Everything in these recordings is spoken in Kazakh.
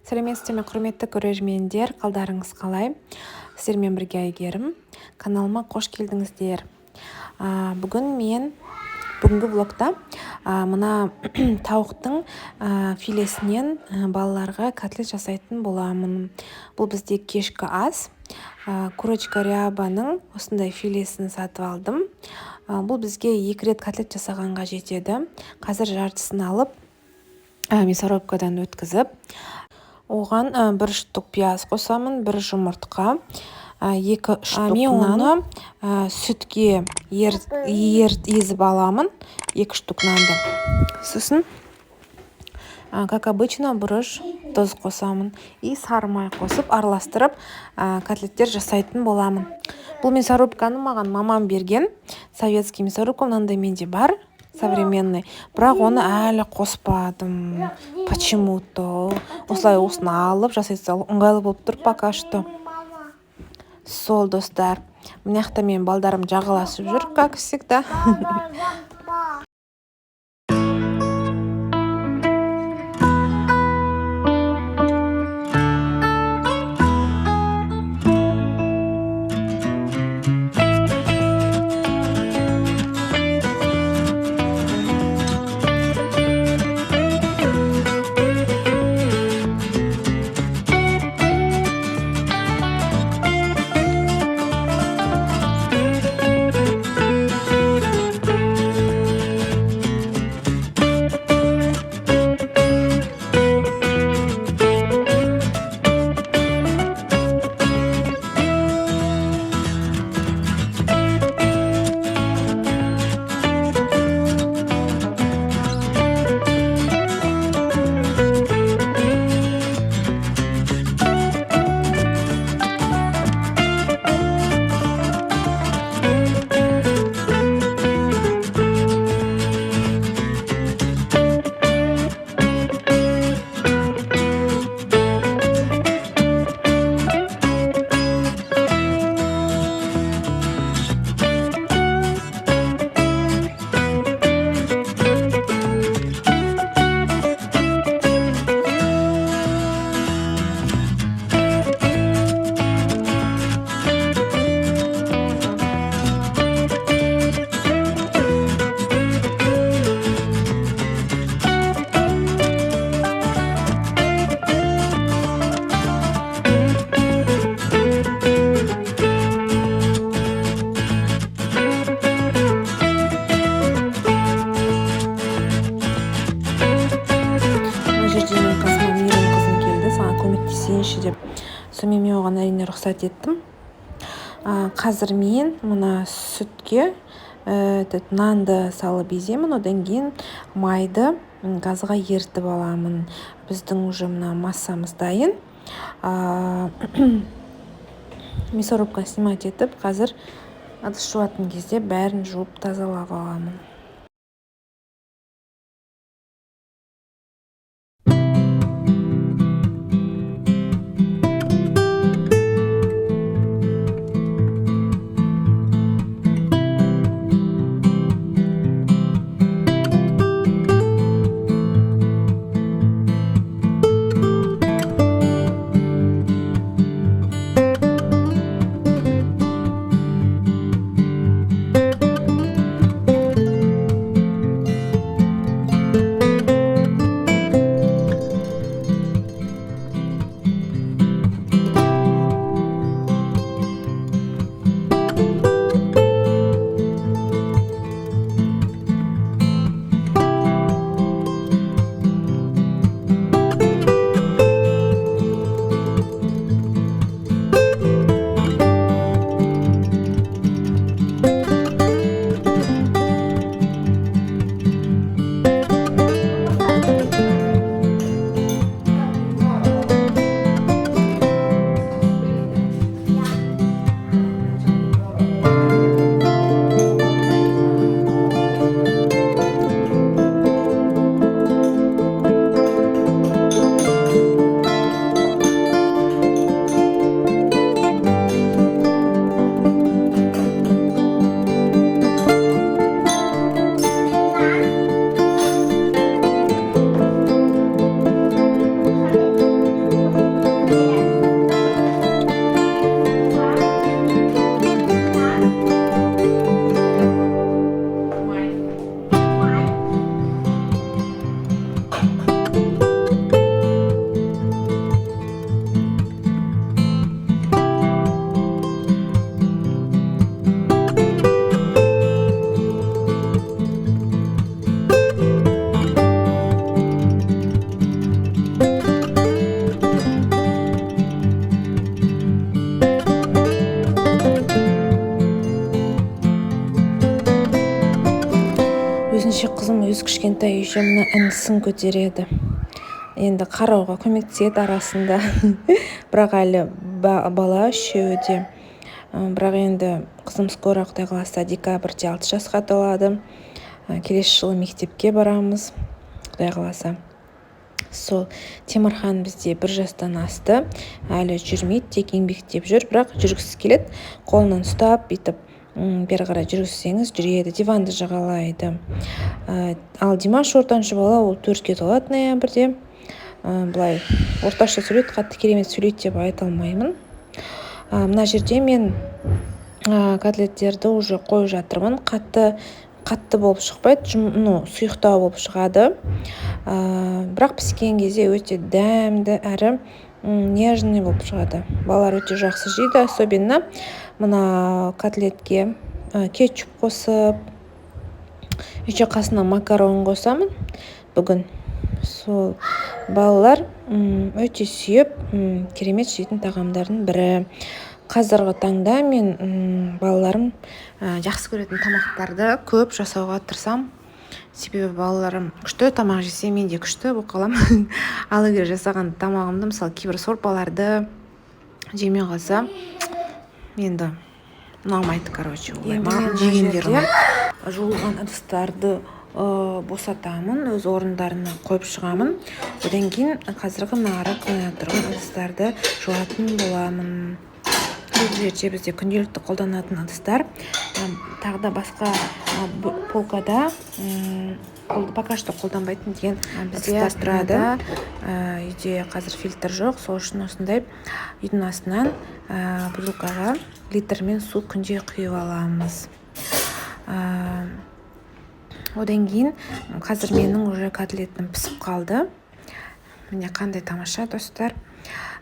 Сәлеметсіздер ме, құрметті көрермендер, қалдарыңыз қалай? Сіздермен бірге Әйгерім. Каналыма қош келдіңіздер. Бүгінгі влогта мына тауықтың филесінен балаларға котлет жасайтын боламын. Бұл бізде кешкі ас. Курочка рябаның осындай филесін сатып алдым. Бұл бізге 2 рет котлет жасағанға жетеді. Қазір жартысын алып, мясорубкадан өткізіп, оған 1 штук пияз қосамын, 1 жұмыртқа, 2 штук нан. Мен оны сүтке езіп аламын, 2 штук нанды. Сосын, как обычно, бұрыш тұз қосамын и сары май қосып, араластырып, котлеттер жасайтын боламын. Бұл мясорубканы маған мамам берген. Советский мясорубка, мынандай менде бар, современный. Бірақ оны әлі қоспадым. Почему-то. Осылай осыны алып жасайтса ыңғайлы болып тұр пока что. Сол, достар. Мына жақта мен балдарым жағаласып жүр, как всегда. Деп сонымен мен оған әрине рұқсат еттім. Қазір мен мына сүтке нанды салып беземін, одан кейін майды газға ертіп аламын. Біздің уже мына массамыз дайын. Мясорубканы снимать етіп, қазір ыдыс жуатын кезде бәрін жуып тазалап аламын. күндіз кішкентай еще мына інісін көтереді. Енді қарауға көмектеседі арасында. Бірақ әлі бала үшеуі де. Бірақ енді қызым скоро Құдай қаласа декабрьде 6 жасқа толады. Келесі жылы мектепке барамыз, Құдай қаласа. Сол Темірхан бізде 1 жастан асты, әлі жүрмейді, тек еңбектеп жүр, бірақ жүргісі келеді. Қолынан ұстап, бүйтіп бері қарай жүргізсеңіз жүреді, диванды жағалайды. Ал Димаш ортаншы бала, ол 4-ге толады ноябрьде. Былай орташа сөйлейді, қатты керемет сөйлейді деп айта алмаймын. Мына жерде мен котлеттерді уже қойып жатырмын. Қатты болып шықпайды, сұйықтау болып шығады. Бірақ піскен кезде өте дәмді әрі нежный болып шығады. Балалар өте жақсы жейді, особенно мына котлетке кетчуп қосып, еще қасына макарон қосамын бүгін. Сол балалар өте сүйіп, керемет жейтін тағамдардың бірі. Қазіргі таңда мен балаларым жақсы көретін тамақтарды көп жасауға тырысам. Себебі балаларым күшті тамақ жесе, мен де күшті болып қаламын. Ал егер жасаған тамағымды, мысалы кейбір сорпаларды жемей қалса, енді ұнамайды, короче. Жегендерім жуылған ыдыстарды босатамын, өз орындарына қойып шығамын. Одан кейін қазіргі нары тұрған ыдыстарды жуатын боламын. Бұл жерде бізде күнделікті қолданатын ыдыстар. Тағы да басқа полкада пока что қолданбайтын деген ыдыстар тұрады. Үйде қазір фильтр жоқ, сол үшін осындай үйдің астынан бутылкаға литрмен су күнде құйып аламыз. Одан кейін қазір менің уже котлетім пісіп қалды. Міне қандай тамаша, достар.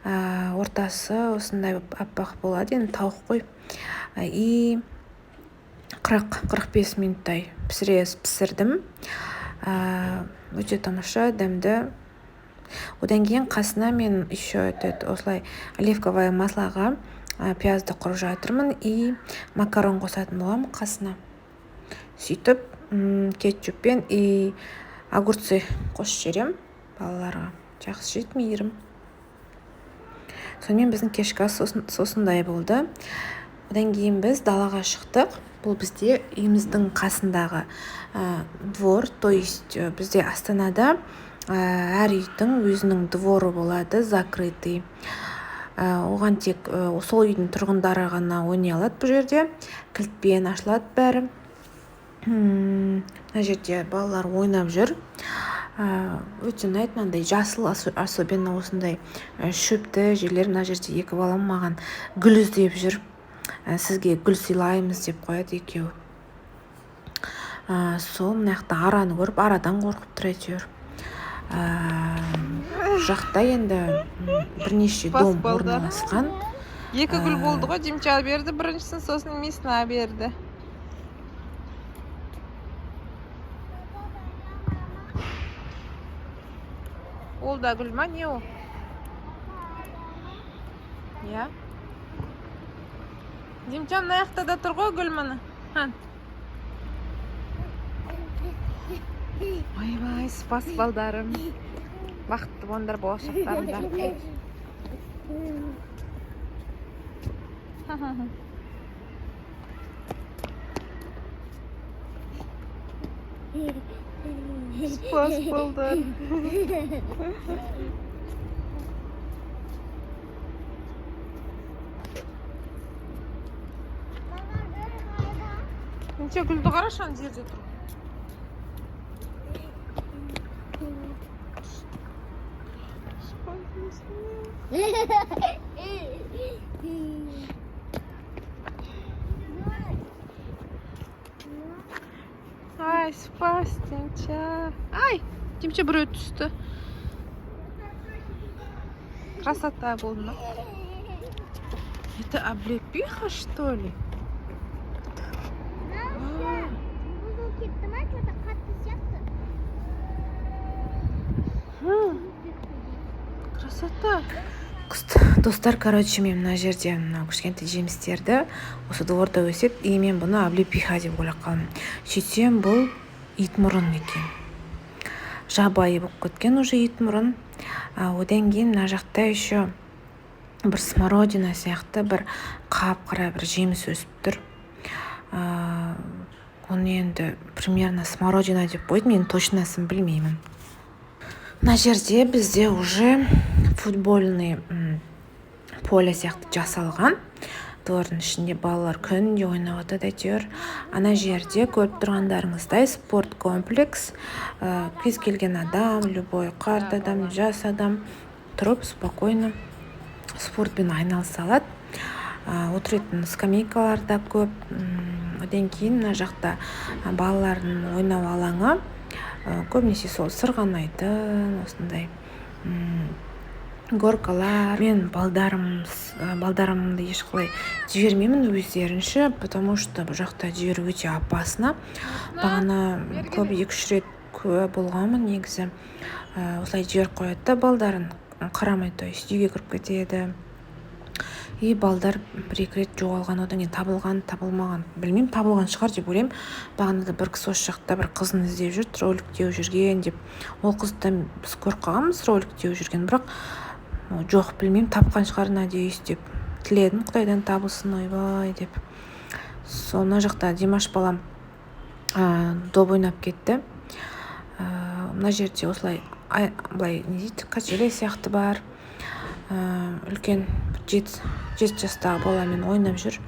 Ортасы осындай аппақ болады, енді тауық қой. И 40-45 минуттай пісірдім. Өте тамаша, дәмді. Одан кейін қасына мен еще осылай оливковое маслоға пиязды құрып жатырмын и макарон қосатын боламын қасына. Сөйтіп кетчуппен и огурцы қосып жіберем балаларға. Жақсы жейді, мейірім. Сонымен біздің кешкі ас осындай болды. Одан кейін біз далаға шықтық. Бұл бізде үйіміздің қасындағы двор, то есть бізде Астанада әр үйдің өзінің дворы болады, закрытый. Оған тек сол үйдің тұрғындары ғана ойнай алады бұл жерде. Кілтпен ашылады бәрі. Мына жерде балалар ойнап жүр. Өте ұнайды, мынандай жасыл, особенно осындай шөпті жерлер. Мына жерде 2 балам маған гүл іздеп жүр. Сізге гүл сыйлаймыз деп қояды екеуі. Сол мына жақта араны көріп, арадан қорқып тұр әйтеуір. Жақта енді бірнеше дом орналасқан. 2 гүл болды ғой, Димча берді біріншісін, сосын Месна берді. Ол да гүл ма, не ол? Я? Димчан аяқта да тұр ғой гүл мұны. Ой-бай, спас балдарым. Бақытты болыңдар болашақтарында. Спас балдар. Неше гүлді қарашы, ана жерде тұр. Ай, спас, Димча. Ай, Димча біреу түсті. Красота болды ма? Это облепиха, что ли? Красота. Достар, короче, мен мына жерде кішкентай жемістерді осы дворда өсет, и мен бұны облепиха деп ойлап қалдым. Сөйтсем бұл итмұрын екен. жабайы болып кеткен уже итмұрын. Одан кейін мына жақта еще бір смородина сияқты бір қап-қара бір жеміс өсіп тұр. Оны енді примерно смородина деп қойды, мен точносын білмеймін. Мына жерде бізде уже футбольный поле сияқты жасалған. Олардың ішінде балалар күнде ойнап жатады әйтеуір. Ана жерде көріп тұрғандарыңыздай спорт комплекс. Кез келген адам, любой қарт адам, жас адам тұрып спокойно спортпен айналыса алады. Отыратын скамейкалар да көп. Одан кейін мына жақта балалардың ойнау алаңы. Көбінесе сол сырғанайтын осындай горкалар. Мен балдарымды ешқалай жібермеймін өздерінше, потому что бұл жақта жіберу өте опасно. Бағана көп 2-3 рет болғанмын негізі. Осылай жіберіп қояды да балдарын қарамай, то есть үйге кіріп кетеді. И балдар 1-2 рет жоғалған, одан кейін табылған, табылмаған. Білмеймін, табылған шығар деп ойлаймын. Бағанада бір кісі осы жақта бір қызын іздеп жүрді, ролик теуіп жүрген деп. Ол қызды біз көріп қалғанбыз, ролик теуіп жүрген, бірақ жоқ, білмеймін, тапқан шығар, надеюсь деп тіледім, Құдайдан табылсын, ойбай деп. Мына жақта Димаш балам доп ойнап кетті. Мына жерде осылай былай не дейді, качели сияқты бар. Үлкен 7 жастағы баламен ойнап жүр.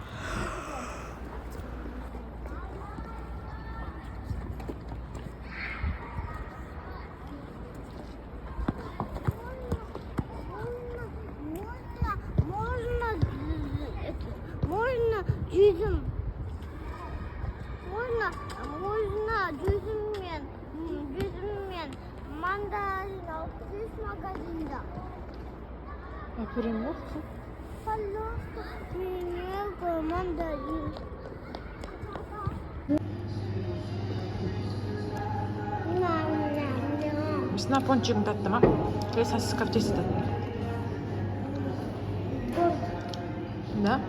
Можно жүзіммен мандарин алып жүз магазинда. Пожалуйста. Пожалуйста, мне мандарин. Мисына пончигін татты ма? Сосиска в тесте татты. Да?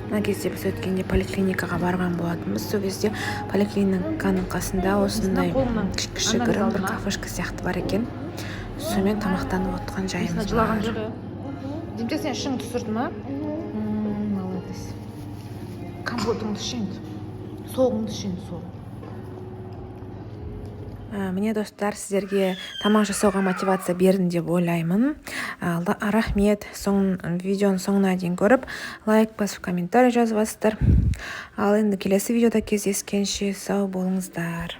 Мына кезде біз өткенде поликлиникаға барған болатынбыз. Сол кезде поликлиниканың қасында осындай кішігірім бір кафешка сияқты бар екен. Сонымен тамақтанып отырған жайымыз бар. Демте сен ішің түсірді ма? Молодец. Компотыңды ішеңді. Соғыңды ішеңді, соғың. Міне достар, сіздерге тамақ жасауға мотивация бердім деп ойлаймын. Рахмет, видеоның соңына дейін көріп, лайк басып, комментарий жазып жатсыздар. Ал енді келесі видеода кездескенше сау болыңыздар.